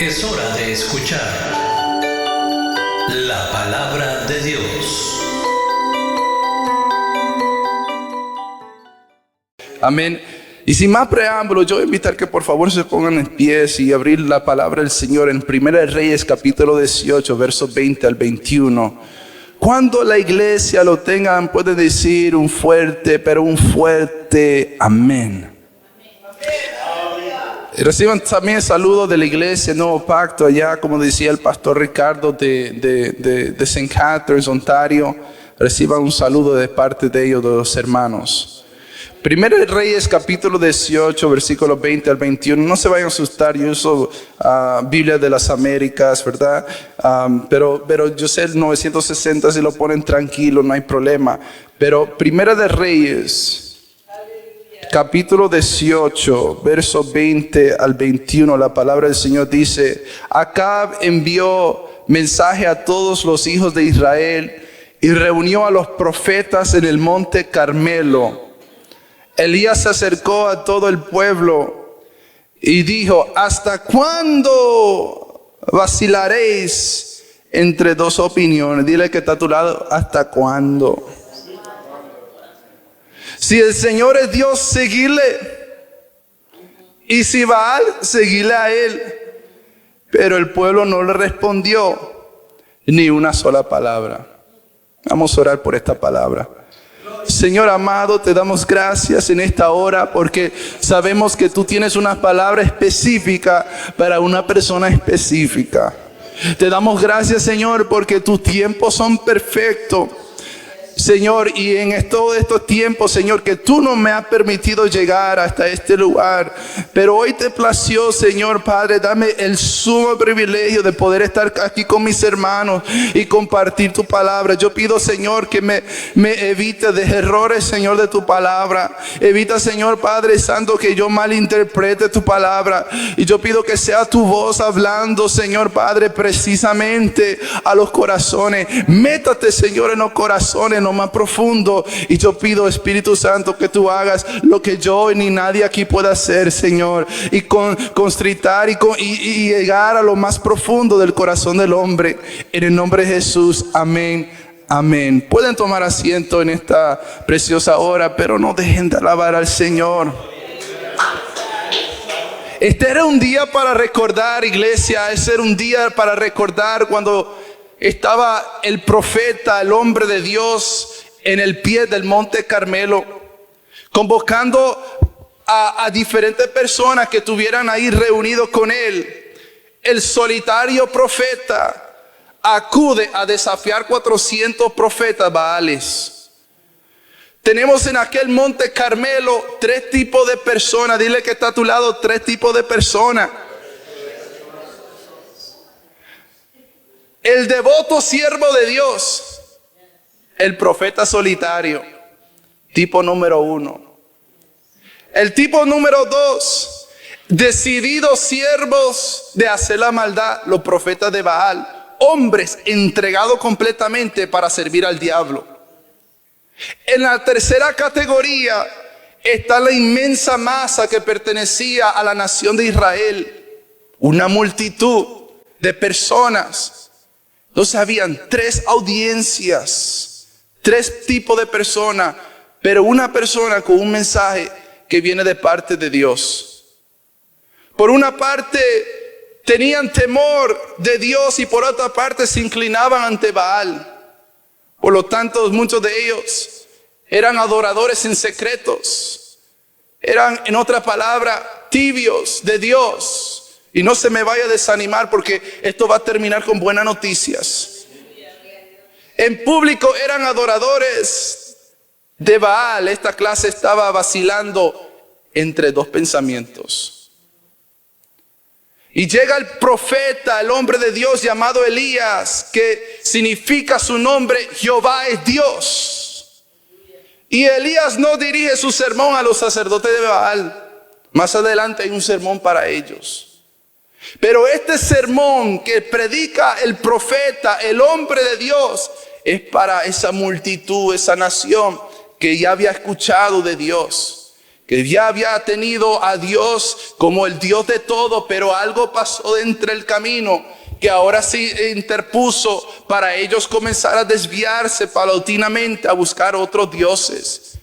Es hora de escuchar la palabra de Dios. Amén. Y sin más preámbulo, yo voy a invitar que por favor se pongan en pies y abrir la palabra del Señor en 1 Reyes capítulo 18, versos 20 al 21. Cuando la iglesia lo tengan, pueden decir un fuerte amén. Reciban también saludos de la iglesia Nuevo Pacto allá, como decía el pastor Ricardo de St. Catharines, Ontario. Reciban un saludo de parte de ellos, de los hermanos. 1 Reyes capítulo 18, versículos 20 al 21. No se vayan a asustar, yo uso Biblia de las Américas, ¿verdad? Pero yo sé el 960, si lo ponen tranquilo, no hay problema. Pero 1 Reyes capítulo 18, versos 20 al 21, la palabra del Señor dice: Acab envió mensaje a todos los hijos de Israel y reunió a los profetas en el monte Carmelo. Elías se acercó a todo el pueblo y dijo: ¿hasta cuándo vacilaréis entre dos opiniones? Dile que está a tu lado: ¿hasta cuándo? Si el Señor es Dios, seguidle. Y si Baal, seguidle a él. Pero el pueblo no le respondió ni una sola palabra. Vamos a orar por esta palabra. Señor amado, te damos gracias en esta hora porque sabemos que tú tienes una palabra específica para una persona específica. Te damos gracias, Señor, porque tus tiempos son perfectos. Señor, y en todos estos tiempos, Señor, que tú no me has permitido llegar hasta este lugar, pero hoy te plació, Señor Padre, dame el sumo privilegio de poder estar aquí con mis hermanos y compartir tu palabra. Yo pido, Señor, que me evite de errores, Señor, de tu palabra. Evita, Señor Padre Santo, que yo malinterprete tu palabra. Y yo pido que sea tu voz hablando, Señor Padre, precisamente a los corazones. Métate, Señor, en los corazones, lo más profundo, y yo pido, Espíritu Santo, que tú hagas lo que yo ni nadie aquí pueda hacer, Señor, y constritar y llegar a lo más profundo del corazón del hombre, en el nombre de Jesús, amén, amén. Pueden tomar asiento en esta preciosa hora, pero no dejen de alabar al Señor. Este era un día para recordar, iglesia. Este era un día para recordar cuando estaba el profeta, el hombre de Dios, en el pie del monte Carmelo, convocando a diferentes personas que estuvieran ahí reunidos con él. El solitario profeta acude a desafiar 400 profetas baales. Tenemos en aquel monte Carmelo tres tipos de personas. Dile que está a tu lado: tres tipos de personas. El devoto siervo de Dios, el profeta solitario, tipo número 1. El tipo número 2, decididos siervos de hacer la maldad, los profetas de Baal, hombres entregados completamente para servir al diablo. En la tercera categoría está la inmensa masa que pertenecía a la nación de Israel, una multitud de personas. Entonces habían tres audiencias, tres tipos de personas, pero una persona con un mensaje que viene de parte de Dios. Por una parte tenían temor de Dios y por otra parte se inclinaban ante Baal. Por lo tanto, muchos de ellos eran adoradores en secretos. Eran, en otra palabra, tibios de Dios. Y no se me vaya a desanimar porque esto va a terminar con buenas noticias. En público eran adoradores de Baal. Esta clase estaba vacilando entre dos pensamientos. Y llega el profeta, el hombre de Dios llamado Elías, que significa su nombre: Jehová es Dios. Y Elías no dirige su sermón a los sacerdotes de Baal. Más adelante hay un sermón para ellos. Pero este sermón que predica el profeta, el hombre de Dios, es para esa multitud, esa nación que ya había escuchado de Dios, que ya había tenido a Dios como el Dios de todo, pero algo pasó entre el camino que ahora se interpuso para ellos comenzar a desviarse paulatinamente a buscar otros dioses.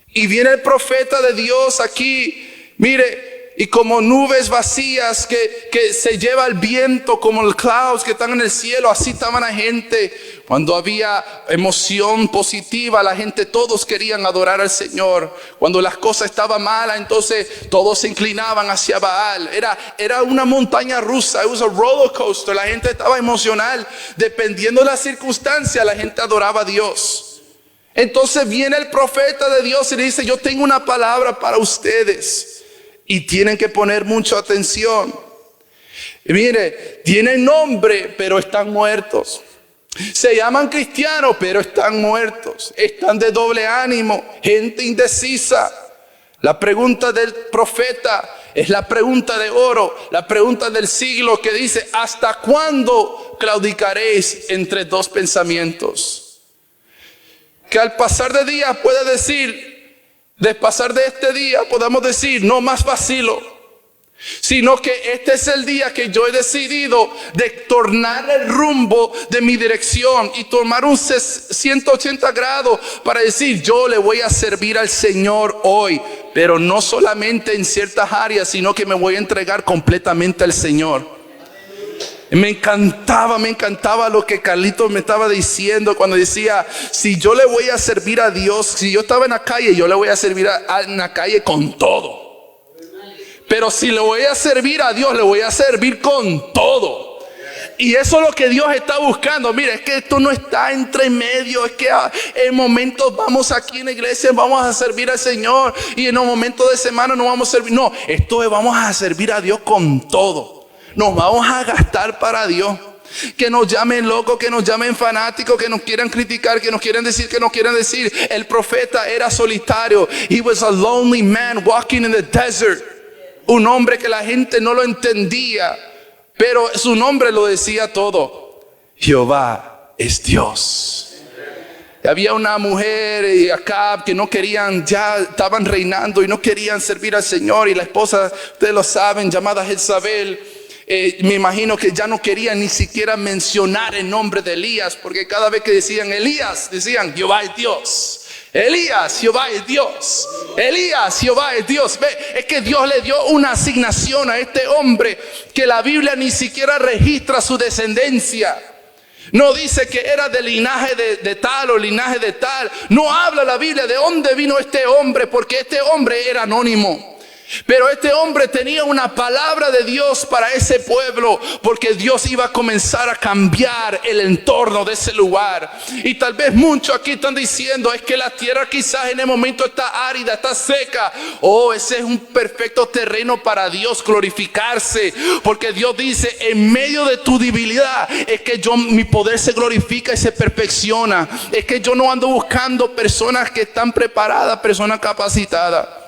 Y viene el profeta de Dios aquí, mire, y como nubes vacías que se lleva el viento, como los clouds que están en el cielo, así estaba la gente. Cuando había emoción positiva, la gente, todos querían adorar al Señor. Cuando las cosas estaban malas, entonces todos se inclinaban hacia Baal. Era una montaña rusa, it was a roller coaster. La gente estaba emocional, dependiendo de la circunstancia, la gente adoraba a Dios. Entonces viene el profeta de Dios y le dice: yo tengo una palabra para ustedes. Y tienen que poner mucha atención. Y mire, tienen nombre, pero están muertos. Se llaman cristianos, pero están muertos. Están de doble ánimo, gente indecisa. La pregunta del profeta es la pregunta de oro, la pregunta del siglo, que dice: ¿hasta cuándo claudicaréis entre dos pensamientos? Que al pasar de días puede decir, de pasar de este día podamos decir: no más vacilo, sino que este es el día que yo he decidido de tornar el rumbo de mi dirección y tomar un 180 grados para decir: yo le voy a servir al Señor hoy, pero no solamente en ciertas áreas, sino que me voy a entregar completamente al Señor. Me encantaba lo que Carlitos me estaba diciendo cuando decía: si yo le voy a servir a Dios, si yo estaba en la calle, yo le voy a servir en la calle con todo. Pero si le voy a servir a Dios, le voy a servir con todo. Y eso es lo que Dios está buscando. Mira, es que esto no está entre medio. Es que en momentos vamos aquí en la iglesia, vamos a servir al Señor, y en un momento de semana no vamos a servir. No, esto es: vamos a servir a Dios con todo. Nos vamos a gastar para Dios. Que nos llamen locos, que nos llamen fanáticos, que nos quieran criticar, que nos quieran decir, que nos quieran decir. El profeta era solitario. He was a lonely man walking in the desert. Un hombre que la gente no lo entendía, pero su nombre lo decía todo: Jehová es Dios. Había una mujer y Acab que no querían, ya estaban reinando y no querían servir al Señor. Y la esposa, ustedes lo saben, llamada Jezabel, me imagino que ya no querían ni siquiera mencionar el nombre de Elías, porque cada vez que decían Elías, decían: Jehová es Dios. Elías, Jehová es Dios. Elías, Jehová es Dios. Ve, es que Dios le dio una asignación a este hombre que la Biblia ni siquiera registra su descendencia. No dice que era del linaje de tal o linaje de tal. No habla la Biblia de dónde vino este hombre, porque este hombre era anónimo. Pero este hombre tenía una palabra de Dios para ese pueblo, porque Dios iba a comenzar a cambiar el entorno de ese lugar. Y tal vez muchos aquí están diciendo: es que la tierra quizás en el momento está árida, está seca. Oh, ese es un perfecto terreno para Dios glorificarse, porque Dios dice: en medio de tu debilidad es que mi poder se glorifica y se perfecciona. Es que yo no ando buscando personas que están preparadas, personas capacitadas.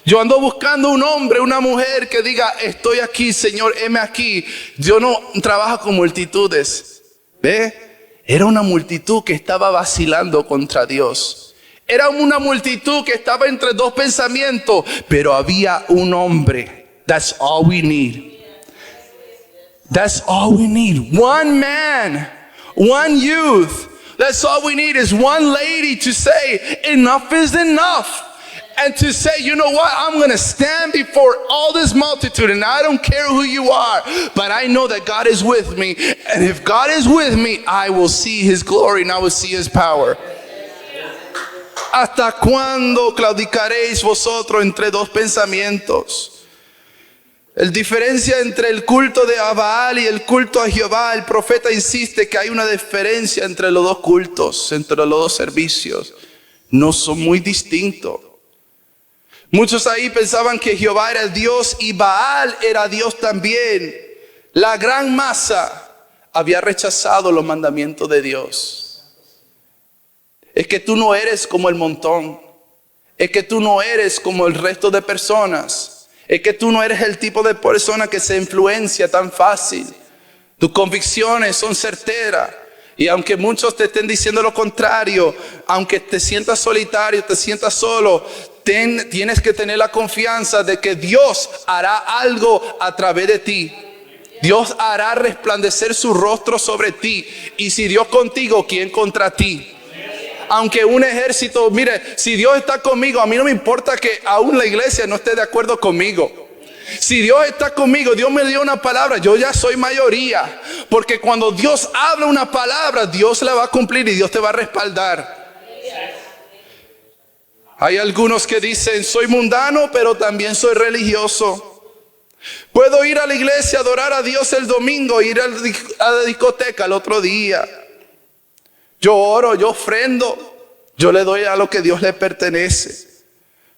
Yo ando buscando un hombre, una mujer que diga: estoy aquí, Señor, heme aquí. Yo no trabajo con multitudes. ¿Ve? Era una multitud que estaba vacilando contra Dios. Era una multitud que estaba entre dos pensamientos, pero había un hombre. That's all we need. That's all we need. One man, one youth. That's all we need is one lady to say: enough is enough. And to say, you know what, I'm going to stand before all this multitude, and I don't care who you are, but I know that God is with me. And if God is with me, I will see His glory and I will see His power. ¿Hasta cuándo claudicaréis vosotros entre dos pensamientos? La diferencia entre el culto de Baal y el culto a Jehová, el profeta insiste que hay una diferencia entre los dos cultos, entre los dos servicios. No son muy distintos. Muchos ahí pensaban que Jehová era Dios y Baal era Dios también. La gran masa había rechazado los mandamientos de Dios. Es que tú no eres como el montón. Es que tú no eres como el resto de personas. Es que tú no eres el tipo de persona que se influencia tan fácil. Tus convicciones son certeras. Y aunque muchos te estén diciendo lo contrario, aunque te sientas solitario, te sientas solo, tienes que tener la confianza de que Dios hará algo a través de ti. Dios hará resplandecer su rostro sobre ti. Y si Dios contigo, ¿quién contra ti? Aunque un ejército, mire, si Dios está conmigo, a mí no me importa que aún la iglesia no esté de acuerdo conmigo. Si Dios está conmigo, Dios me dio una palabra, yo ya soy mayoría. Porque cuando Dios habla una palabra, Dios la va a cumplir y Dios te va a respaldar. Hay algunos que dicen, soy mundano, pero también soy religioso. Puedo ir a la iglesia, adorar a Dios el domingo, ir a la discoteca el otro día. Yo oro, yo ofrendo, yo le doy a lo que Dios le pertenece.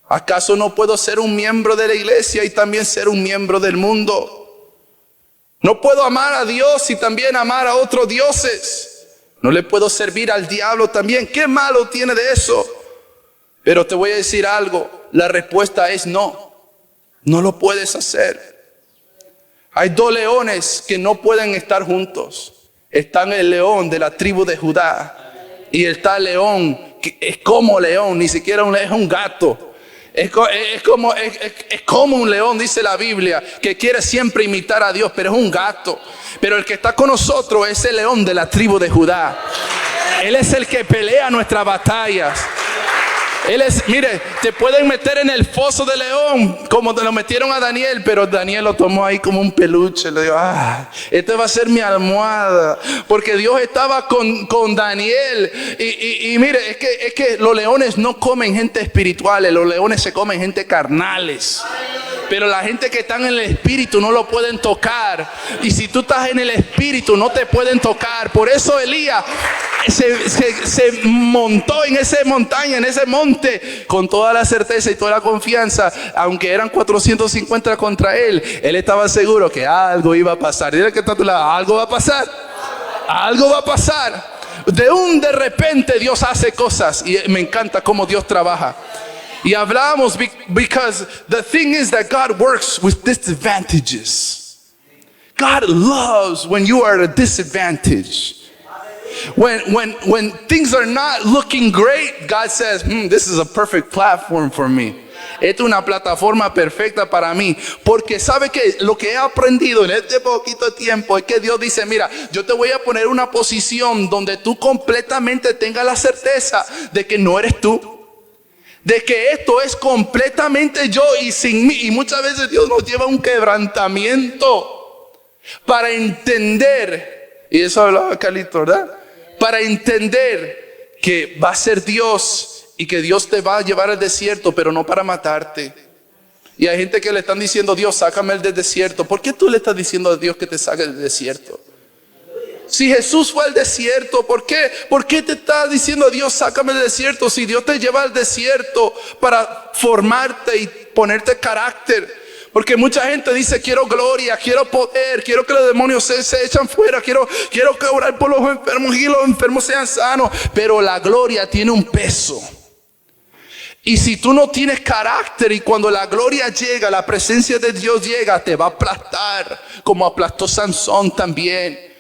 ¿Acaso no puedo ser un miembro de la iglesia y también ser un miembro del mundo? ¿No puedo amar a Dios y también amar a otros dioses? ¿No le puedo servir al diablo también? ¿Qué malo tiene de eso? Pero te voy a decir algo, la respuesta es no. No lo puedes hacer. Hay dos leones que no pueden estar juntos. Está el león de la tribu de Judá y está el león que es como león, ni siquiera es un gato. Es como un león, dice la Biblia, que quiere siempre imitar a Dios, pero es un gato. Pero el que está con nosotros es el león de la tribu de Judá. Él es el que pelea nuestras batallas. Él es, mire, te pueden meter en el foso de león, como te lo metieron a Daniel, pero Daniel lo tomó ahí como un peluche. Le dijo, este va a ser mi almohada, porque Dios estaba con Daniel. Y mire, es que los leones no comen gente espirituales, los leones se comen gente carnales. Pero la gente que está en el espíritu no lo pueden tocar. Y si tú estás en el espíritu no te pueden tocar. Por eso Elías se montó en esa montaña, en ese monte, con toda la certeza y toda la confianza. Aunque eran 450 contra él estaba seguro que algo iba a pasar. Dile que está a tu lado, algo va a pasar. Algo va a pasar. De repente Dios hace cosas. Y me encanta cómo Dios trabaja. Y hablamos because the thing is that God works with disadvantages. God loves when you are at a disadvantage. When things are not looking great, God says, this is a perfect platform for me. Esta es una plataforma perfecta para mí. Porque sabe que lo que he aprendido en este poquito tiempo es que Dios dice, mira, yo te voy a poner una posición donde tú completamente tengas la certeza de que no eres tú. De que esto es completamente yo y sin mí. Y muchas veces Dios nos lleva a un quebrantamiento para entender. Y eso hablaba Carlito, ¿verdad? Para entender que va a ser Dios y que Dios te va a llevar al desierto, pero no para matarte. Y hay gente que le están diciendo, Dios, sácame del desierto. ¿Por qué tú le estás diciendo a Dios que te saque del desierto? Si Jesús fue al desierto, ¿por qué te está diciendo Dios, sácame del desierto? Si Dios te lleva al desierto para formarte y ponerte carácter. Porque mucha gente dice, quiero gloria, quiero poder, quiero que los demonios se echan fuera, quiero orar por los enfermos y los enfermos sean sanos. Pero la gloria tiene un peso. Y si tú no tienes carácter y cuando la gloria llega, la presencia de Dios llega, te va a aplastar, como aplastó Sansón también.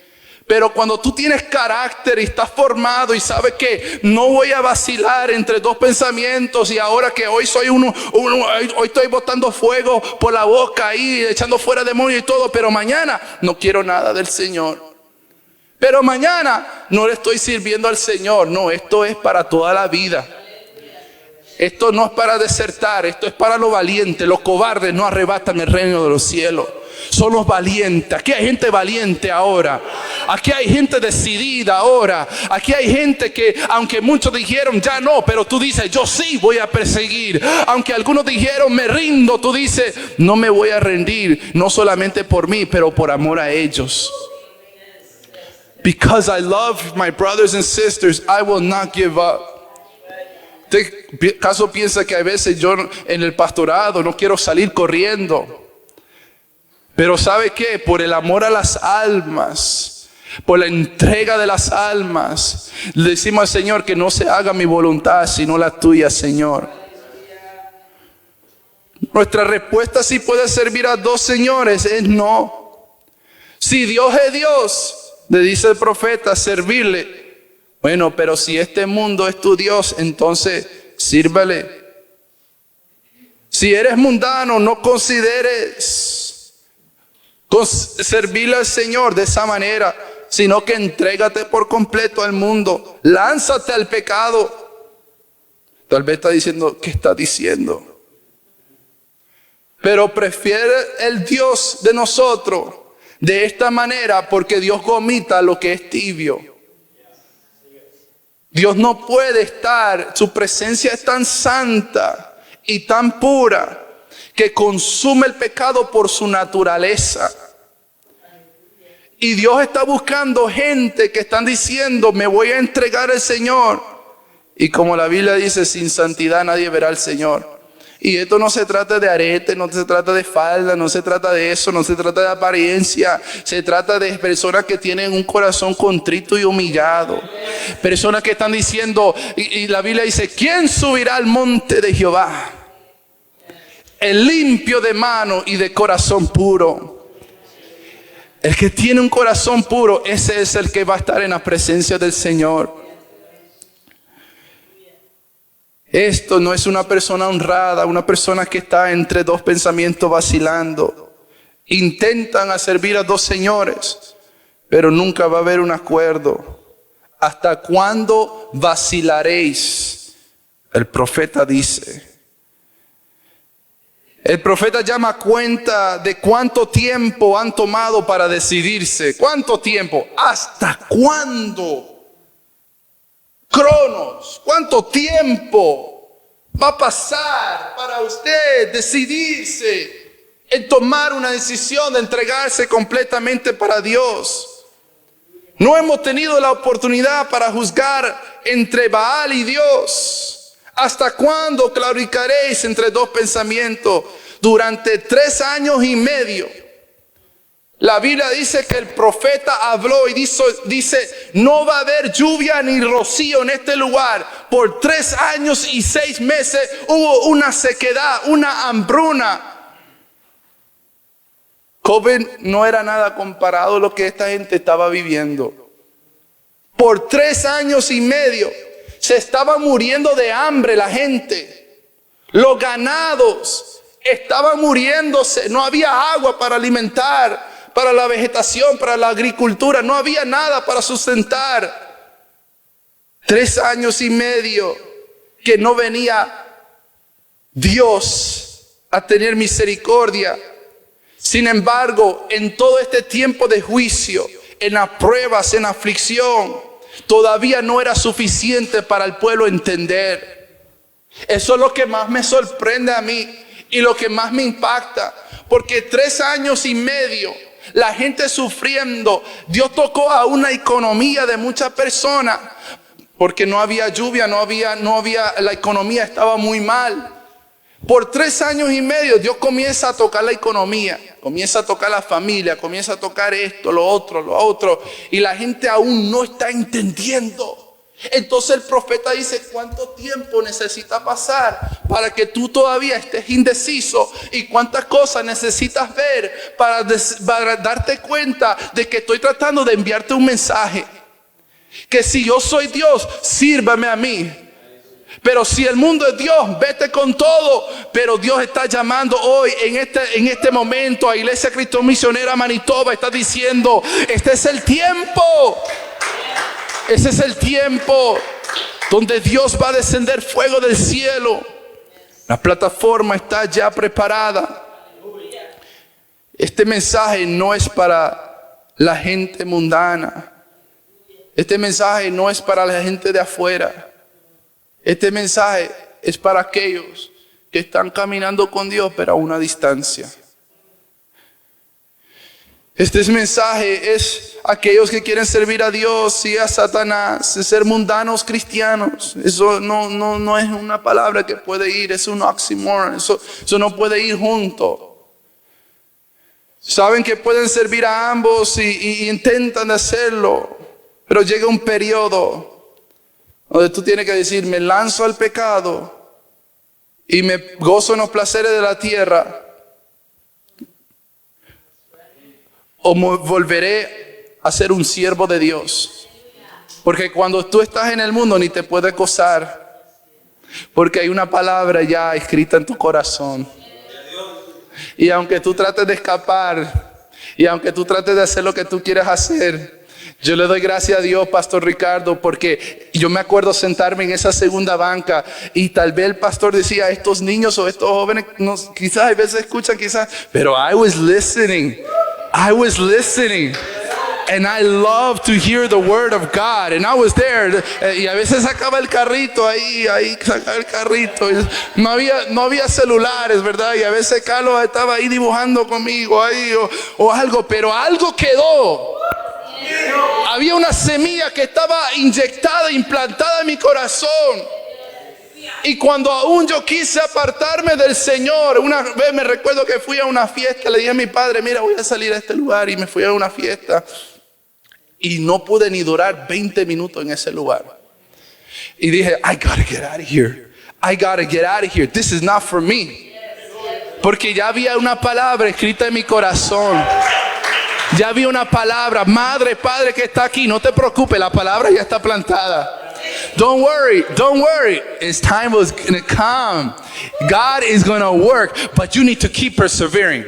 Pero cuando tú tienes carácter y estás formado y sabes que no voy a vacilar entre dos pensamientos, y ahora que hoy soy hoy estoy botando fuego por la boca ahí, echando fuera demonios y todo, pero mañana no quiero nada del Señor. Pero mañana no le estoy sirviendo al Señor. No, esto es para toda la vida. Esto no es para desertar, esto es para los valientes. Los cobardes no arrebatan el reino de los cielos. Son los valientes. Aquí hay gente valiente ahora. Aquí hay gente decidida ahora. Aquí hay gente que, aunque muchos dijeron ya no, pero tú dices, yo sí voy a perseguir. Aunque algunos dijeron me rindo, tú dices, no me voy a rendir. No solamente por mí, pero por amor a ellos. Because I love my brothers and sisters, I will not give up. ¿Usted acaso piensa que a veces yo en el pastorado no quiero salir corriendo? Pero ¿sabe qué? Por el amor a las almas, por la entrega de las almas, le decimos al Señor que no se haga mi voluntad sino la tuya, Señor. Nuestra respuesta si puede servir a dos señores es no. Si Dios es Dios, le dice el profeta, servirle. Bueno, pero si este mundo es tu Dios, entonces sírvale. Si eres mundano, no consideres servirle al Señor de esa manera, sino que entrégate por completo al mundo. Lánzate al pecado. Tal vez está diciendo, ¿qué está diciendo? Pero prefiere el Dios de nosotros de esta manera, porque Dios vomita lo que es tibio. Dios no puede estar, su presencia es tan santa y tan pura que consume el pecado por su naturaleza. Y Dios está buscando gente que están diciendo, me voy a entregar al Señor. Y como la Biblia dice, sin santidad nadie verá al Señor. Y esto no se trata de arete, no se trata de falda, no se trata de eso, no se trata de apariencia. Se trata de personas que tienen un corazón contrito y humillado. Personas que están diciendo, y la Biblia dice, ¿quién subirá al monte de Jehová? El limpio de mano y de corazón puro. El que tiene un corazón puro, ese es el que va a estar en la presencia del Señor. Esto no es una persona honrada, una persona que está entre dos pensamientos vacilando. Intentan servir a dos señores, pero nunca va a haber un acuerdo. ¿Hasta cuándo vacilaréis? El profeta dice. El profeta llama cuenta de cuánto tiempo han tomado para decidirse. ¿Cuánto tiempo? ¿Hasta cuándo? Cronos, ¿cuánto tiempo va a pasar para usted decidirse en tomar una decisión de entregarse completamente para Dios? No hemos tenido la oportunidad para juzgar entre Baal y Dios. ¿Hasta cuándo claudicaréis entre dos pensamientos? Durante 3 años y medio. La Biblia dice que el profeta habló y dice, no va a haber lluvia ni rocío en este lugar. Por 3 años y 6 meses hubo una sequedad, una hambruna. COVID no era nada comparado a lo que esta gente estaba viviendo. Por 3 años y medio se estaba muriendo de hambre la gente. Los ganados estaban muriéndose, no había agua para alimentar. Para la vegetación, para la agricultura, no había nada para sustentar. 3 años y medio que no venía Dios a tener misericordia. Sin embargo, en todo este tiempo de juicio, en las pruebas, en la aflicción, todavía no era suficiente para el pueblo entender. Eso es lo que más me sorprende a mí y lo que más me impacta. Porque 3 años y medio, la gente sufriendo, Dios tocó a una economía de muchas personas, porque no había lluvia, no había, la economía estaba muy mal. Por 3 años y medio Dios comienza a tocar la economía, comienza a tocar la familia, comienza a tocar esto, lo otro, y la gente aún no está entendiendo. Entonces el profeta dice, ¿cuánto tiempo necesita pasar para que tú todavía estés indeciso? ¿Y cuántas cosas necesitas ver para darte cuenta de que estoy tratando de enviarte un mensaje? Que si yo soy Dios, sírvame a mí. Pero si el mundo es Dios, vete con todo. Pero Dios está llamando hoy, en este momento, a Iglesia Cristo Misionera Manitoba. Está diciendo, este es el tiempo. Ese es el tiempo donde Dios va a descender fuego del cielo. La plataforma está ya preparada. Este mensaje no es para la gente mundana. Este mensaje no es para la gente de afuera. Este mensaje es para aquellos que están caminando con Dios, pero a una distancia. Este mensaje es aquellos que quieren servir a Dios y a Satanás, ser mundanos cristianos. Eso no es una palabra que puede ir, es un oxímoron, eso no puede ir junto. Saben que pueden servir a ambos y intentan hacerlo, pero llega un periodo donde tú tienes que decir, me lanzo al pecado y me gozo en los placeres de la tierra, o volveré a ser un siervo de Dios. Porque cuando tú estás en el mundo ni te puedes gozar. Porque hay una palabra ya escrita en tu corazón. Y aunque tú trates de escapar, y aunque tú trates de hacer lo que tú quieres hacer, yo le doy gracias a Dios, Pastor Ricardo, porque yo me acuerdo sentarme en esa segunda banca y tal vez el pastor decía, estos niños o estos jóvenes, quizás a veces escuchan, quizás, pero I was listening. And I love to hear the word of God. And I was there. Y a veces sacaba el carrito ahí sacaba el carrito. No había celulares, ¿verdad? Y a veces Carlos estaba ahí dibujando conmigo ahí o algo, pero algo quedó. Había una semilla que estaba inyectada, implantada en mi corazón. Y cuando aún yo quise apartarme del Señor, una vez me recuerdo que fui a una fiesta, le dije a mi padre, mira, voy a salir a este lugar, y me fui a una fiesta. Y no pude ni durar 20 minutos en ese lugar. Y dije, I gotta get out of here. I gotta get out of here. This is not for me. Porque ya había una palabra escrita en mi corazón. Ya había una palabra. Madre, padre que está aquí, no te preocupes, la palabra ya está plantada. Don't worry. His time was going to come. God is going to work, but you need to keep persevering.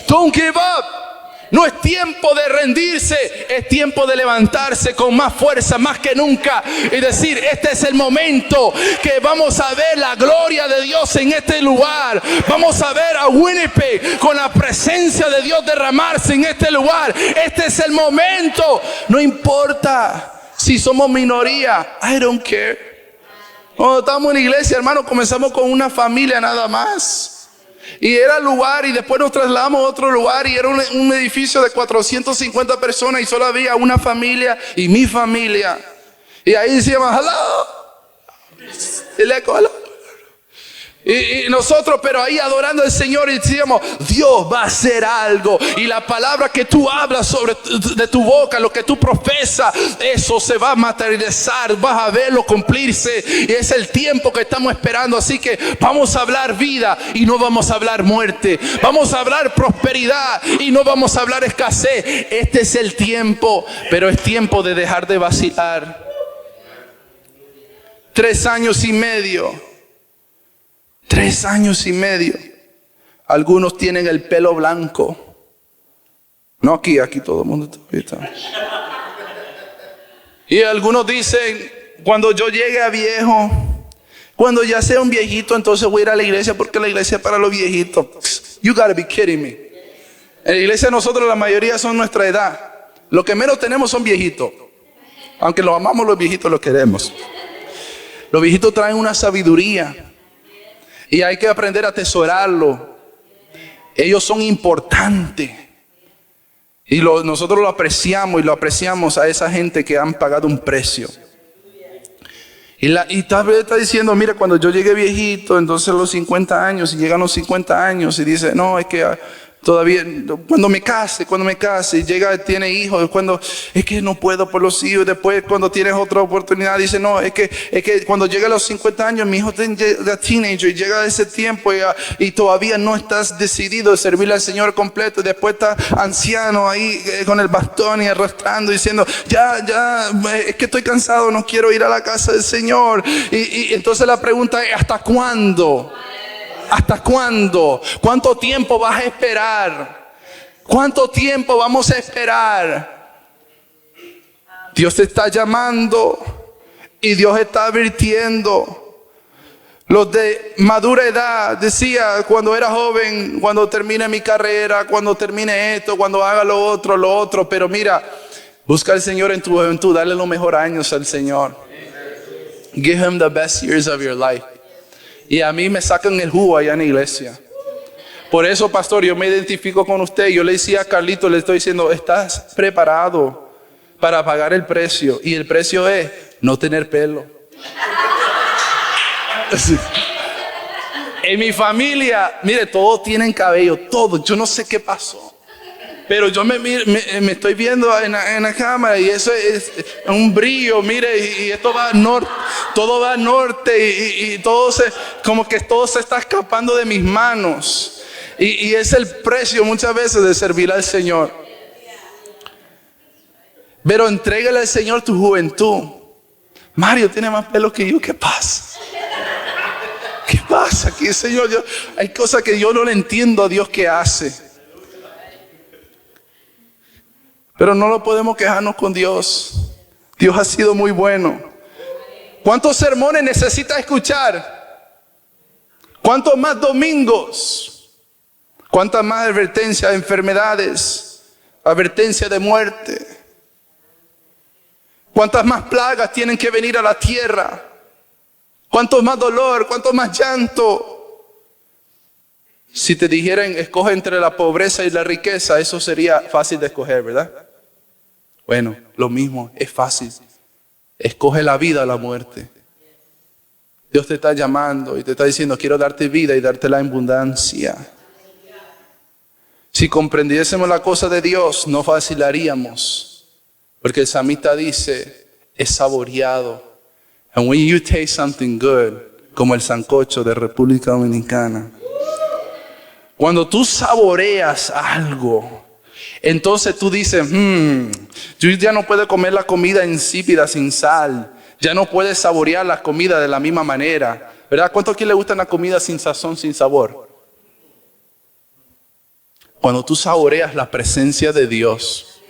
Don't give up. No es tiempo de rendirse, es tiempo de levantarse con más fuerza, más que nunca, y decir, este es el momento que vamos a ver la gloria de Dios en este lugar. Vamos a ver a Winnipeg con la presencia de Dios derramarse en este lugar. Este es el momento. No importa si somos minoría, I don't care. Cuando estamos en la iglesia, hermano, comenzamos con una familia nada más. Y era el lugar, y después nos trasladamos a otro lugar, y era un edificio de 450 personas, y solo había una familia y mi familia. Y ahí decíamos, hello. Y le eco, hello. Y nosotros, pero ahí adorando al Señor, y decíamos, Dios va a hacer algo. Y la palabra que tú hablas de tu boca, lo que tú profesas, eso se va a materializar, vas a verlo cumplirse. Y es el tiempo que estamos esperando. Así que vamos a hablar vida y no vamos a hablar muerte. Vamos a hablar prosperidad y no vamos a hablar escasez. Este es el tiempo, pero es tiempo de dejar de vacilar. 3 años y medio. 3 años y medio. Algunos tienen el pelo blanco. No aquí todo el mundo está. Y algunos dicen, cuando yo llegue a viejo, cuando ya sea un viejito, entonces voy a ir a la iglesia, porque la iglesia es para los viejitos. You gotta be kidding me. En la iglesia nosotros la mayoría son nuestra edad. Lo que menos tenemos son viejitos. Aunque los amamos, los viejitos los queremos. Los viejitos traen una sabiduría. Y hay que aprender a atesorarlo. Ellos son importantes. Y nosotros lo apreciamos, y lo apreciamos a esa gente que han pagado un precio. Y tal vez está diciendo, mira, cuando yo llegue viejito, entonces a los 50 años, y llegan los 50 años, y dice, no, es que todavía, cuando me case, y llega, tiene hijos, es que no puedo por los hijos. Después, cuando tienes otra oportunidad, dice, no, es que cuando llega a los 50 años, mi hijo es teenager, y llega ese tiempo, y todavía no estás decidido de servirle al Señor completo. Y después estás anciano ahí con el bastón y arrastrando, diciendo, ya, es que estoy cansado, no quiero ir a la casa del Señor. Y entonces la pregunta es, ¿hasta cuándo? ¿Hasta cuándo? ¿Cuánto tiempo vas a esperar? ¿Cuánto tiempo vamos a esperar? Dios te está llamando y Dios está advirtiendo. Los de madura edad, decía, cuando era joven, cuando termine mi carrera, cuando termine esto, cuando haga lo otro. Pero mira, busca al Señor en tu juventud, dale los mejores años al Señor. Give Him the best years of your life. Y a mí me sacan el jugo allá en la iglesia. Por eso, pastor, yo me identifico con usted. Yo le decía a Carlito, le estoy diciendo, ¿estás preparado para pagar el precio? Y el precio es no tener pelo. En mi familia, mire, todos tienen cabello, todos. Yo no sé qué pasó. Pero yo me estoy viendo en la cámara, y eso es un brillo, mire, y esto va al norte, todo va al norte, y todo como que todo se está escapando de mis manos. Y es el precio muchas veces de servir al Señor. Pero entrégale al Señor tu juventud. Mario tiene más pelo que yo, ¿qué pasa? aquí, Señor. Hay cosas que yo no le entiendo a Dios que hace. Pero no lo podemos quejarnos con Dios. Dios ha sido muy bueno. ¿Cuántos sermones necesita escuchar? ¿Cuántos más domingos? ¿Cuántas más advertencias de enfermedades? Advertencias de muerte. ¿Cuántas más plagas tienen que venir a la tierra? ¿Cuánto más dolor? ¿Cuánto más llanto? Si te dijeran, escoge entre la pobreza y la riqueza, eso sería fácil de escoger, ¿verdad? Bueno, lo mismo, es fácil. Escoge la vida o la muerte. Dios te está llamando y te está diciendo, quiero darte vida y darte la abundancia. Si comprendiésemos la cosa de Dios, no vacilaríamos. Porque el salmista dice, es saboreado. And when you taste something good, como el sancocho de República Dominicana, cuando tú saboreas algo, entonces tú dices, yo ya no puedo comer la comida insípida sin sal. Ya no puedes saborear la comida de la misma manera. ¿Verdad? ¿Cuánto aquí le gusta la comida sin sazón, sin sabor? Cuando tú saboreas la presencia de Dios,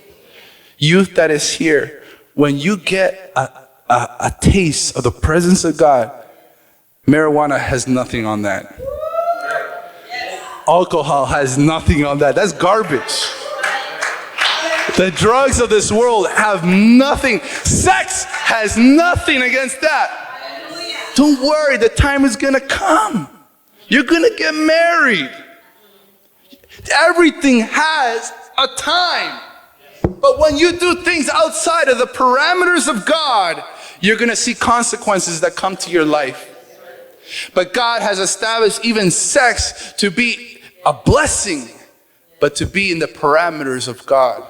youth that is here, when you get a taste of the presence of God, marijuana has nothing on that. Alcohol has nothing on that. That's garbage. The drugs of this world have nothing. Sex has nothing against that. Don't worry, the time is going to come. You're going to get married. Everything has a time. But when you do things outside of the parameters of God, you're going to see consequences that come to your life. But God has established even sex to be a blessing, but to be in the parameters of God.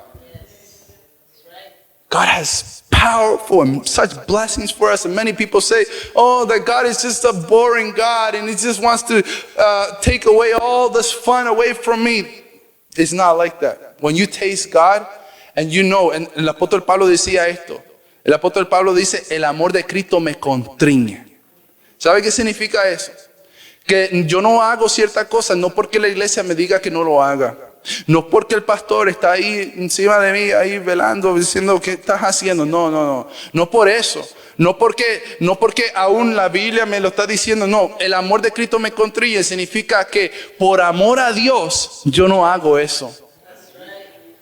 God has powerful and such blessings for us. And many people say, oh, that God is just a boring God and He just wants to take away all this fun away from me. It's not like that. When you taste God, and you know, and el apóstol Pablo decía esto. El apóstol Pablo dice, el amor de Cristo me constriñe. ¿Sabe qué significa eso? Que yo no hago cierta cosa, no porque la iglesia me diga que no lo haga. No porque el pastor está ahí encima de mí, ahí velando, diciendo, ¿qué estás haciendo? No. No por eso. No porque aún la Biblia me lo está diciendo. No, el amor de Cristo me constriñe. Significa que por amor a Dios, yo no hago eso.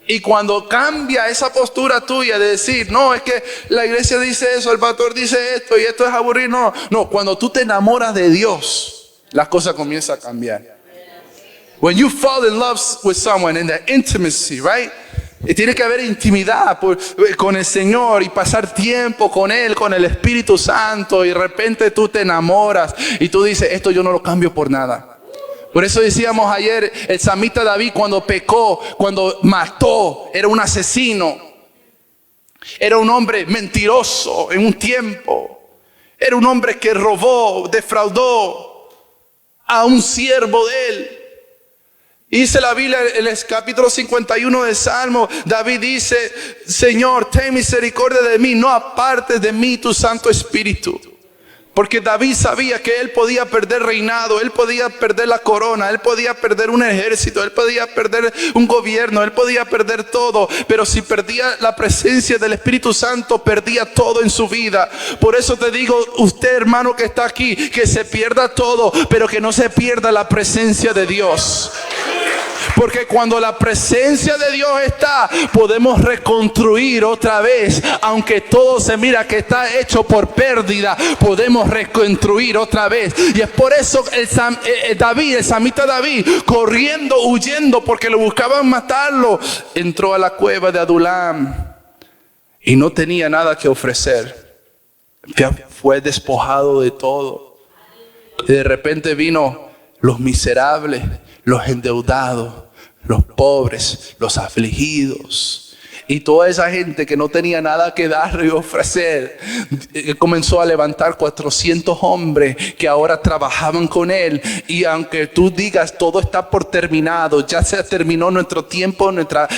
Y cuando cambia esa postura tuya de decir, no, es que la iglesia dice eso, el pastor dice esto y esto es aburrido. No, cuando tú te enamoras de Dios, las cosas comienzan a cambiar. When you fall in love with someone in the intimacy, right? Y tiene que haber intimidad con el Señor y pasar tiempo con Él, con el Espíritu Santo. Y de repente tú te enamoras y tú dices, esto yo no lo cambio por nada. Por eso decíamos ayer, el salmista David cuando pecó, cuando mató, era un asesino. Era un hombre mentiroso en un tiempo. Era un hombre que robó, defraudó a un siervo de él. Y dice la Biblia en el capítulo 51 del Salmo, David dice, Señor, ten misericordia de mí, no apartes de mí tu Santo Espíritu. Porque David sabía que él podía perder reinado, él podía perder la corona, él podía perder un ejército, él podía perder un gobierno, él podía perder todo. Pero si perdía la presencia del Espíritu Santo, perdía todo en su vida. Por eso te digo, usted hermano que está aquí, que se pierda todo, pero que no se pierda la presencia de Dios. Porque cuando la presencia de Dios está, podemos reconstruir otra vez. Aunque todo se mira que está hecho por pérdida, podemos reconstruir otra vez. Y es por eso el salmista David, corriendo, huyendo, porque lo buscaban matarlo, entró a la cueva de Adulam y no tenía nada que ofrecer. Fue despojado de todo. Y de repente vino los miserables, los endeudados, los pobres, los afligidos. Y toda esa gente que no tenía nada que dar y ofrecer, comenzó a levantar 400 hombres que ahora trabajaban con él. Y aunque tú digas todo está por terminado, ya se terminó nuestro tiempo, nuestra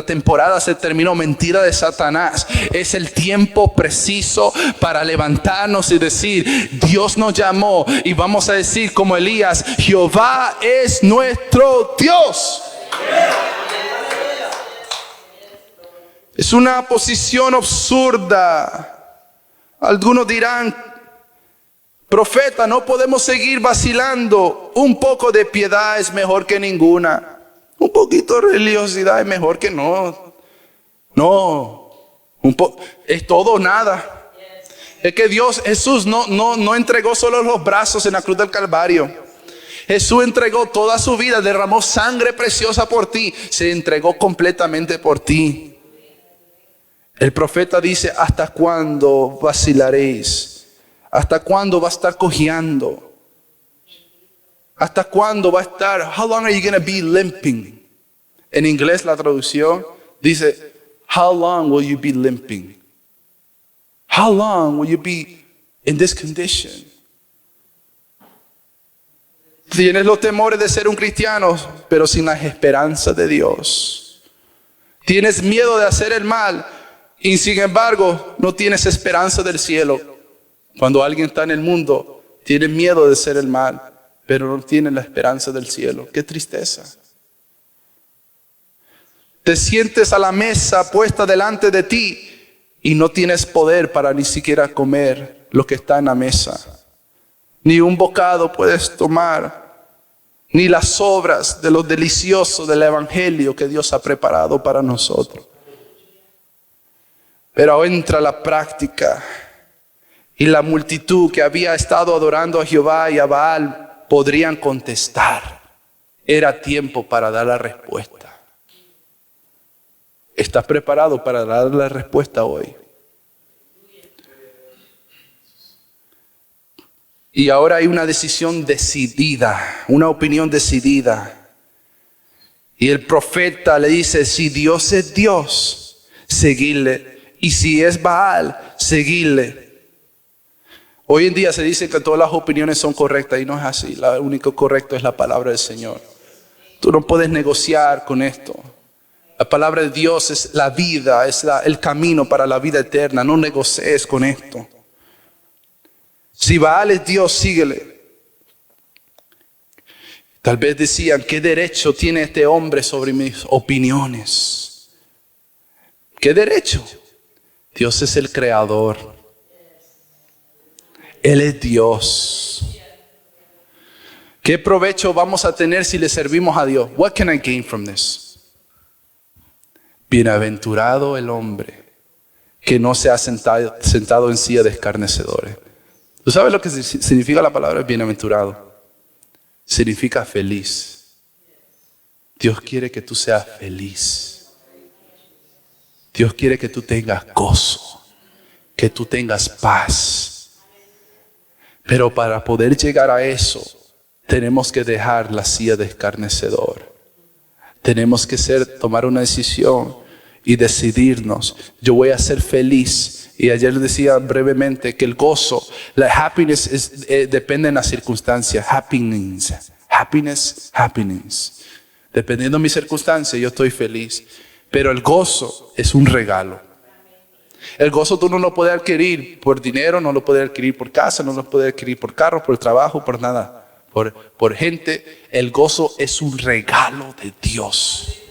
temporada se terminó, mentira de Satanás. Es el tiempo preciso para levantarnos y decir, Dios nos llamó, y vamos a decir como Elías, Jehová es nuestro Dios. Es una posición absurda. Algunos dirán, profeta, no podemos seguir vacilando. Un poco de piedad es mejor que ninguna. Un poquito de religiosidad es mejor que no. No, es todo o nada. Es que Jesús no entregó solo los brazos en la cruz del Calvario. Jesús entregó toda su vida, derramó sangre preciosa por ti, se entregó completamente por ti. El profeta dice, ¿hasta cuándo vacilaréis? ¿Hasta cuándo va a estar cojeando? ¿Hasta cuándo va a estar? How long are you going to be limping? En inglés la traducción dice, how long will you be limping? How long will you be in this condition? Tienes los temores de ser un cristiano, pero sin las esperanzas de Dios. Tienes miedo de hacer el mal y sin embargo no tienes esperanza del cielo. Cuando alguien está en el mundo, tiene miedo de hacer el mal, pero no tiene la esperanza del cielo. ¡Qué tristeza! Te sientes a la mesa puesta delante de ti y no tienes poder para ni siquiera comer lo que está en la mesa. Ni un bocado puedes tomar, ni las sobras de lo delicioso del evangelio que Dios ha preparado para nosotros. Pero entra la práctica y la multitud que había estado adorando a Jehová y a Baal podrían contestar. Era tiempo para dar la respuesta. ¿Estás preparado para dar la respuesta hoy? Y ahora hay una decisión decidida, una opinión decidida. Y el profeta le dice, si Dios es Dios, seguidle. Y si es Baal, seguidle. Hoy en día se dice que todas las opiniones son correctas y no es así. Lo único correcto es la palabra del Señor. Tú no puedes negociar con esto. La palabra de Dios es la vida, es el camino para la vida eterna. No negocies con esto. Si Baal es Dios, síguele. Tal vez decían, ¿qué derecho tiene este hombre sobre mis opiniones? ¿Qué derecho? Dios es el creador. Él es Dios. ¿Qué provecho vamos a tener si le servimos a Dios? What can I gain from this? Bienaventurado el hombre que no se ha sentado en silla de escarnecedores. ¿Tú sabes lo que significa la palabra bienaventurado? Significa feliz. Dios quiere que tú seas feliz. Dios quiere que tú tengas gozo, que tú tengas paz. Pero para poder llegar a eso, tenemos que dejar la silla de escarnecedor. Tenemos que tomar una decisión y decidirnos. Yo voy a ser feliz. Y ayer les decía brevemente que el gozo, la happiness depende de las circunstancias. Happiness. Dependiendo de mi circunstancia, yo estoy feliz. Pero el gozo es un regalo. El gozo tú no lo puedes adquirir por dinero, no lo puedes adquirir por casa, no lo puedes adquirir por carro, por trabajo, por nada. Por gente. El gozo es un regalo de Dios.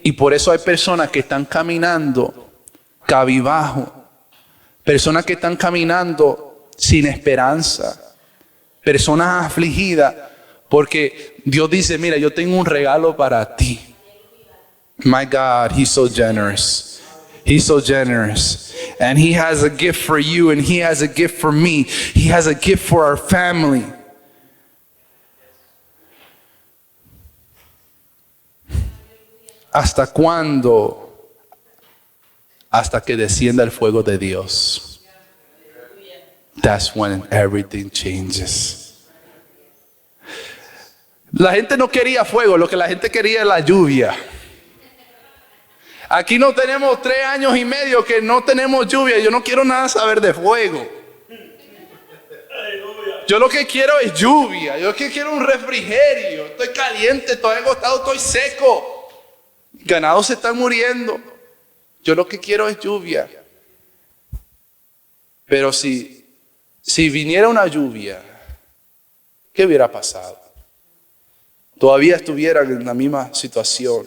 Y por eso hay personas que están caminando cabizbajo, personas que están caminando sin esperanza, personas afligidas, porque Dios dice, mira, yo tengo un regalo para ti. My God, He's so generous. He's so generous. And He has a gift for you and He has a gift for me. He has a gift for our family. ¿Hasta cuándo? Hasta que descienda el fuego de Dios. That's when everything changes. La gente no quería fuego, lo que la gente quería era la lluvia. Aquí no tenemos 3 años y medio que no tenemos lluvia. Yo no quiero nada saber de fuego. Yo lo que quiero es lluvia. Yo lo que quiero es un refrigerio. Estoy caliente, estoy agotado, estoy seco. Ganados se están muriendo. Yo lo que quiero es lluvia. Pero si viniera una lluvia, ¿qué hubiera pasado? Todavía estuvieran en la misma situación.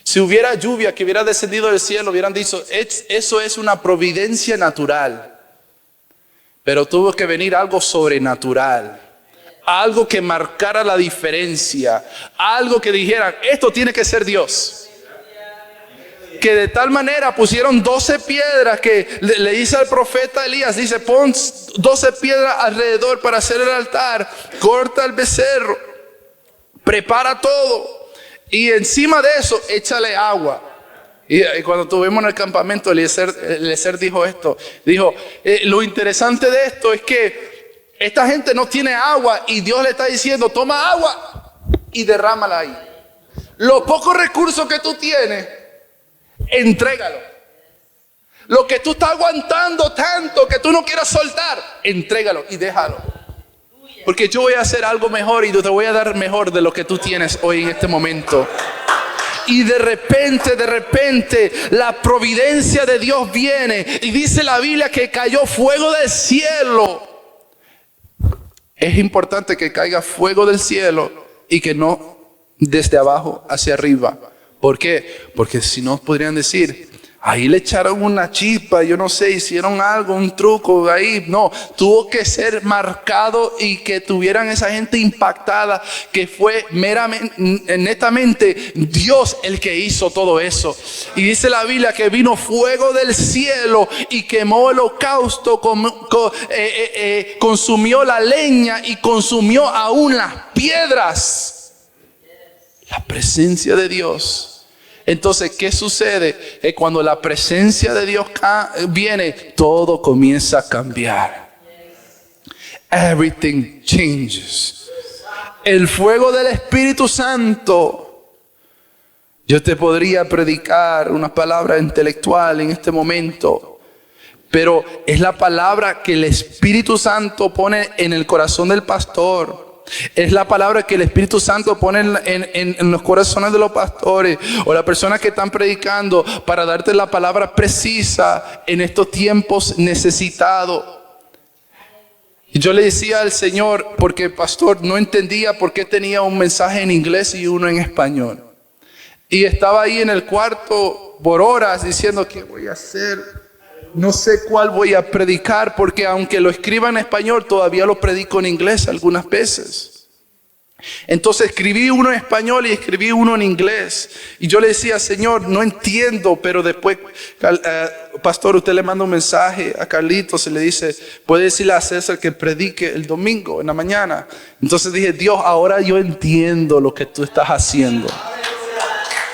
Si hubiera lluvia que hubiera descendido del cielo, hubieran dicho, eso es una providencia natural. Pero tuvo que venir algo sobrenatural. Algo que marcara la diferencia. Algo que dijeran, esto tiene que ser Dios. Que de tal manera pusieron 12 piedras que le dice al profeta Elías, dice, pon 12 piedras alrededor para hacer el altar. Corta el becerro. Prepara todo. Y encima de eso, échale agua. Y cuando estuvimos en el campamento, Eliezer dijo esto. Dijo, lo interesante de esto es que esta gente no tiene agua y Dios le está diciendo, toma agua y derrámala ahí. Los pocos recursos que tú tienes, entrégalo. Lo que tú estás aguantando tanto que tú no quieras soltar, entrégalo y déjalo. Porque yo voy a hacer algo mejor y te voy a dar mejor de lo que tú tienes hoy en este momento. Y de repente, la providencia de Dios viene. Y dice la Biblia que cayó fuego del cielo. Es importante que caiga fuego del cielo y que no desde abajo hacia arriba. ¿Por qué? Porque si no podrían decir, ahí le echaron una chispa, yo no sé, hicieron algo, un truco ahí. No, tuvo que ser marcado y que tuvieran esa gente impactada, que fue netamente Dios el que hizo todo eso. Y dice la Biblia que vino fuego del cielo y quemó el holocausto, consumió la leña y consumió aún las piedras. La presencia de Dios. Entonces, ¿qué sucede? Que cuando la presencia de Dios viene, todo comienza a cambiar. Everything changes. El fuego del Espíritu Santo. Yo te podría predicar una palabra intelectual en este momento, pero es la palabra que el Espíritu Santo pone en el corazón del pastor. Es la palabra que el Espíritu Santo pone en los corazones de los pastores o las personas que están predicando para darte la palabra precisa en estos tiempos necesitados. Y yo le decía al Señor, porque pastor no entendía por qué tenía un mensaje en inglés y uno en español. Y estaba ahí en el cuarto por horas diciendo, ¿qué voy a hacer? No sé cuál voy a predicar, porque aunque lo escriba en español, todavía lo predico en inglés algunas veces. Entonces escribí uno en español y escribí uno en inglés. Y yo le decía, Señor, no entiendo, pero después, pastor, usted le manda un mensaje a Carlitos y le dice, puede decirle a César que predique el domingo en la mañana. Entonces dije, Dios, ahora yo entiendo lo que tú estás haciendo.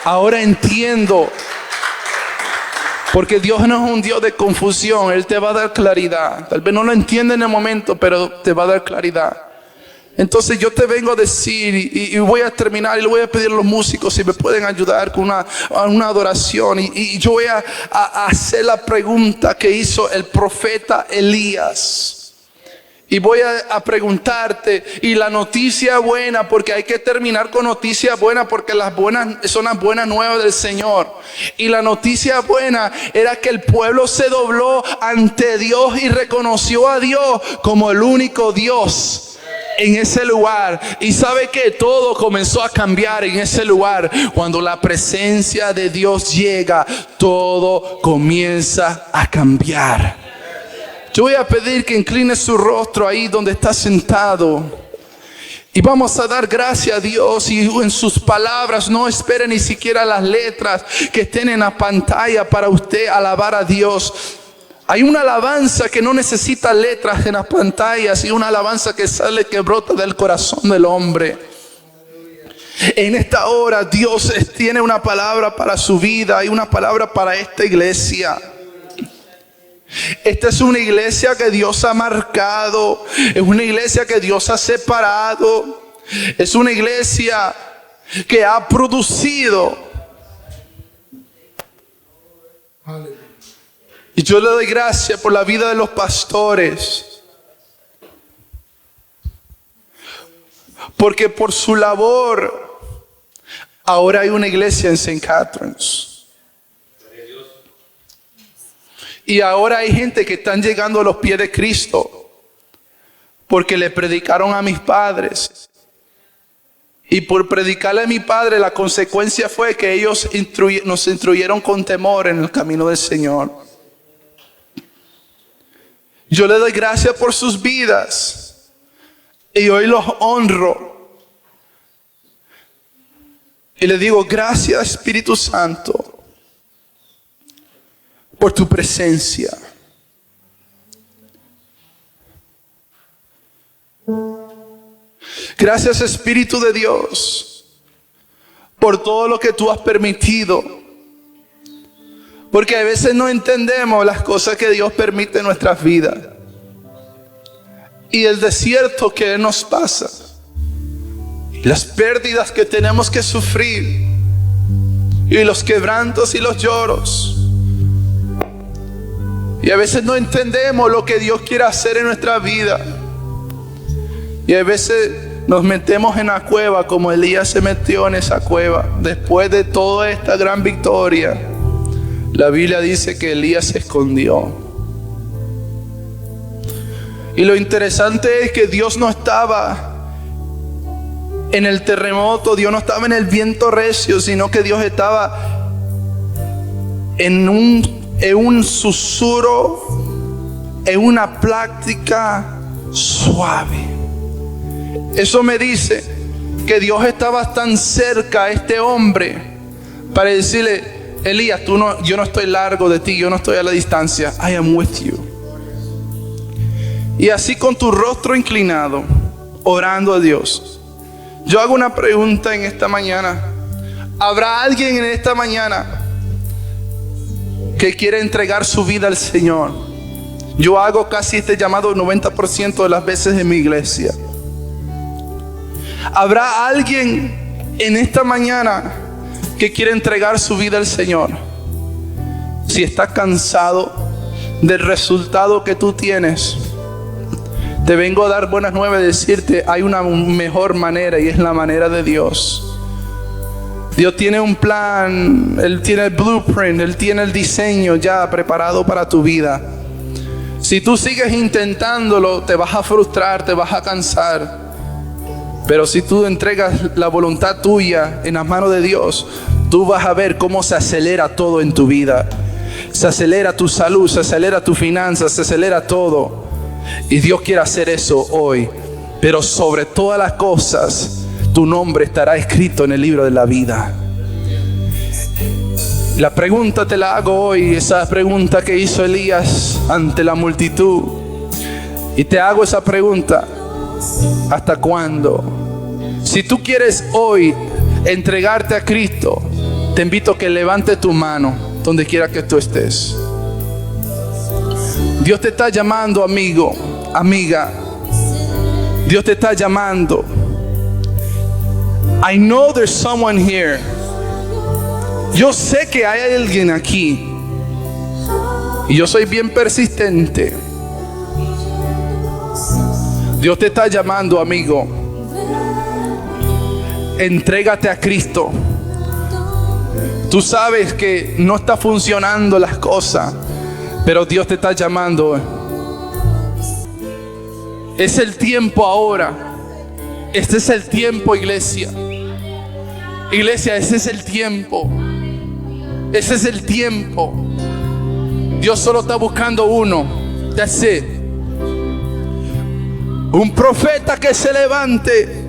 Ahora entiendo. Porque Dios no es un Dios de confusión. Él te va a dar claridad. Tal vez no lo entiende en el momento, pero te va a dar claridad. Entonces yo te vengo a decir, y voy a terminar, y le voy a pedir a los músicos si me pueden ayudar con una adoración. Y yo voy a hacer la pregunta que hizo el profeta Elías. Y voy a preguntarte, y la noticia buena, porque hay que terminar con noticias buenas, porque las buenas son las buenas nuevas del Señor. Y la noticia buena era que el pueblo se dobló ante Dios y reconoció a Dios como el único Dios en ese lugar. Y sabe que todo comenzó a cambiar en ese lugar. Cuando la presencia de Dios llega, todo comienza a cambiar. Yo voy a pedir que incline su rostro ahí donde está sentado. Y vamos a dar gracias a Dios. Y en sus palabras no espere ni siquiera las letras que estén en la pantalla para usted alabar a Dios. Hay una alabanza que no necesita letras en las pantallas, y una alabanza que sale, que brota del corazón del hombre. En esta hora Dios tiene una palabra para su vida y una palabra para esta iglesia. Esta es una iglesia que Dios ha marcado. Es una iglesia que Dios ha separado. Es una iglesia que ha producido Y yo le doy gracias por la vida de los pastores. Porque por su labor, ahora hay una iglesia en St. Catharines. Y ahora hay gente que están llegando a los pies de Cristo. Porque le predicaron a mis padres. Y por predicarle a mi padre, la consecuencia fue que ellos nos instruyeron con temor en el camino del Señor. Yo le doy gracias por sus vidas. Y hoy los honro. Y le digo, gracias Espíritu Santo por tu presencia. Gracias Espíritu de Dios por todo lo que tú has permitido. Porque a veces no entendemos las cosas que Dios permite en nuestras vidas. Y el desierto que nos pasa. Las pérdidas que tenemos que sufrir. Y los quebrantos y los lloros. Y a veces no entendemos lo que Dios quiere hacer en nuestra vida. Y a veces nos metemos en la cueva como Elías se metió en esa cueva. Después de toda esta gran victoria, la Biblia dice que Elías se escondió. Y lo interesante es que Dios no estaba en el terremoto, Dios no estaba en el viento recio, sino que Dios estaba en un susurro, en una plática suave. Eso me dice que Dios estaba tan cerca a este hombre para decirle, Elías, yo no estoy largo de ti, yo no estoy a la distancia. I am with you. Y así con tu rostro inclinado, orando a Dios. Yo hago una pregunta en esta mañana. ¿Habrá alguien en esta mañana que quiere entregar su vida al Señor? Yo hago casi este llamado 90% de las veces en mi iglesia. ¿Habrá alguien en esta mañana que quiere entregar su vida al Señor? Si estás cansado del resultado que tú tienes, te vengo a dar buenas nuevas y decirte, hay una mejor manera y es la manera de Dios. Dios tiene un plan, Él tiene el blueprint, Él tiene el diseño ya preparado para tu vida. Si tú sigues intentándolo, te vas a frustrar, te vas a cansar. Pero si tú entregas la voluntad tuya en las manos de Dios, tú vas a ver cómo se acelera todo en tu vida. Se acelera tu salud, se acelera tu finanzas, se acelera todo. Y Dios quiere hacer eso hoy. Pero sobre todas las cosas, tu nombre estará escrito en el libro de la vida. La pregunta te la hago hoy, esa pregunta que hizo Elías ante la multitud. Y te hago esa pregunta. ¿Hasta cuándo? Si tú quieres hoy entregarte a Cristo, te invito a que levantes tu mano donde quiera que tú estés. Dios te está llamando, amigo, amiga. Dios te está llamando. I know there's someone here. Yo sé que hay alguien aquí. Y yo soy bien persistente. Dios te está llamando, amigo. Entrégate a Cristo. Tú sabes que no está funcionando las cosas, pero Dios te está llamando. Es el tiempo ahora. Este es el tiempo, iglesia. Iglesia, ese es el tiempo. Ese es el tiempo. Dios solo está buscando uno. That's it. Un profeta que se levante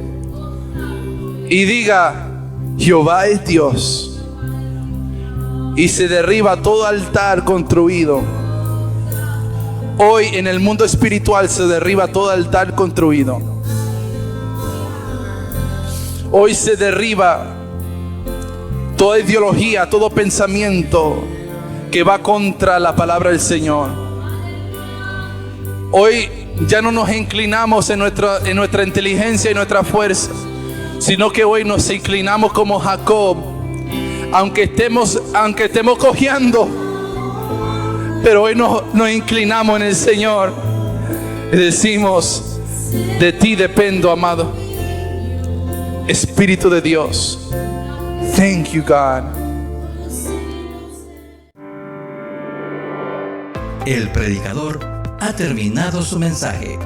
y diga, Jehová es Dios. Y se derriba todo altar construido. Hoy en el mundo espiritual se derriba todo altar construido. Hoy se derriba toda ideología, todo pensamiento que va contra la palabra del Señor. Hoy ya no nos inclinamos en nuestra inteligencia y nuestra fuerza, sino que hoy nos inclinamos como Jacob. Aunque estemos cojeando, Pero hoy nos inclinamos en el Señor y decimos, de ti dependo, amado Espíritu de Dios. Thank you, God. El predicador ha terminado su mensaje.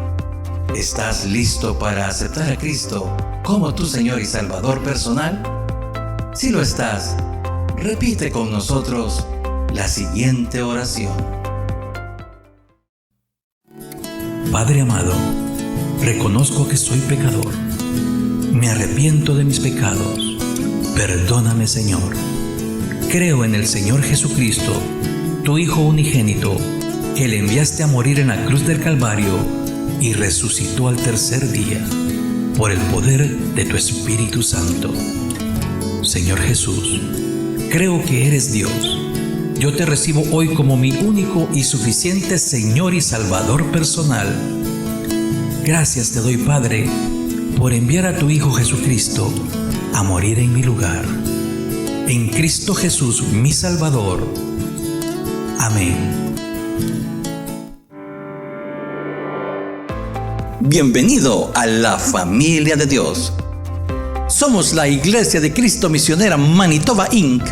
¿Estás listo para aceptar a Cristo como tu Señor y Salvador personal? Si lo estás, repite con nosotros la siguiente oración. Padre amado, reconozco que soy pecador. Me arrepiento de mis pecados. Perdóname, Señor. Creo en el Señor Jesucristo, tu Hijo unigénito, que le enviaste a morir en la cruz del Calvario y resucitó al tercer día por el poder de tu Espíritu Santo. Señor Jesús, creo que eres Dios. Yo te recibo hoy como mi único y suficiente Señor y Salvador personal. Gracias te doy, Padre, por enviar a tu Hijo Jesucristo a morir en mi lugar. En Cristo Jesús, mi Salvador. Amén. Bienvenido a la familia de Dios. Somos la Iglesia de Cristo Misionera Manitoba Inc.,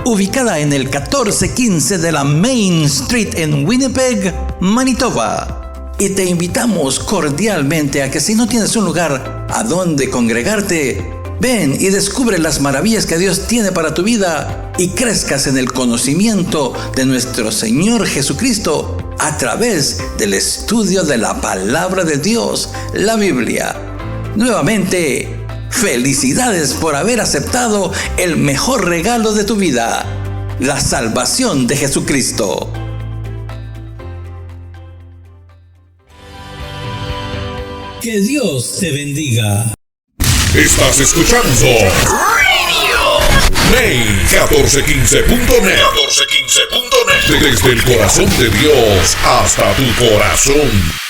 ubicada en el 1415 de la Main Street en Winnipeg, Manitoba. Y te invitamos cordialmente a que si no tienes un lugar a donde congregarte, ven y descubre las maravillas que Dios tiene para tu vida y crezcas en el conocimiento de nuestro Señor Jesucristo a través del estudio de la palabra de Dios, la Biblia. Nuevamente, felicidades por haber aceptado el mejor regalo de tu vida, la salvación de Jesucristo. Que Dios te bendiga. Estás escuchando May1415.net. Desde el corazón de Dios hasta tu corazón.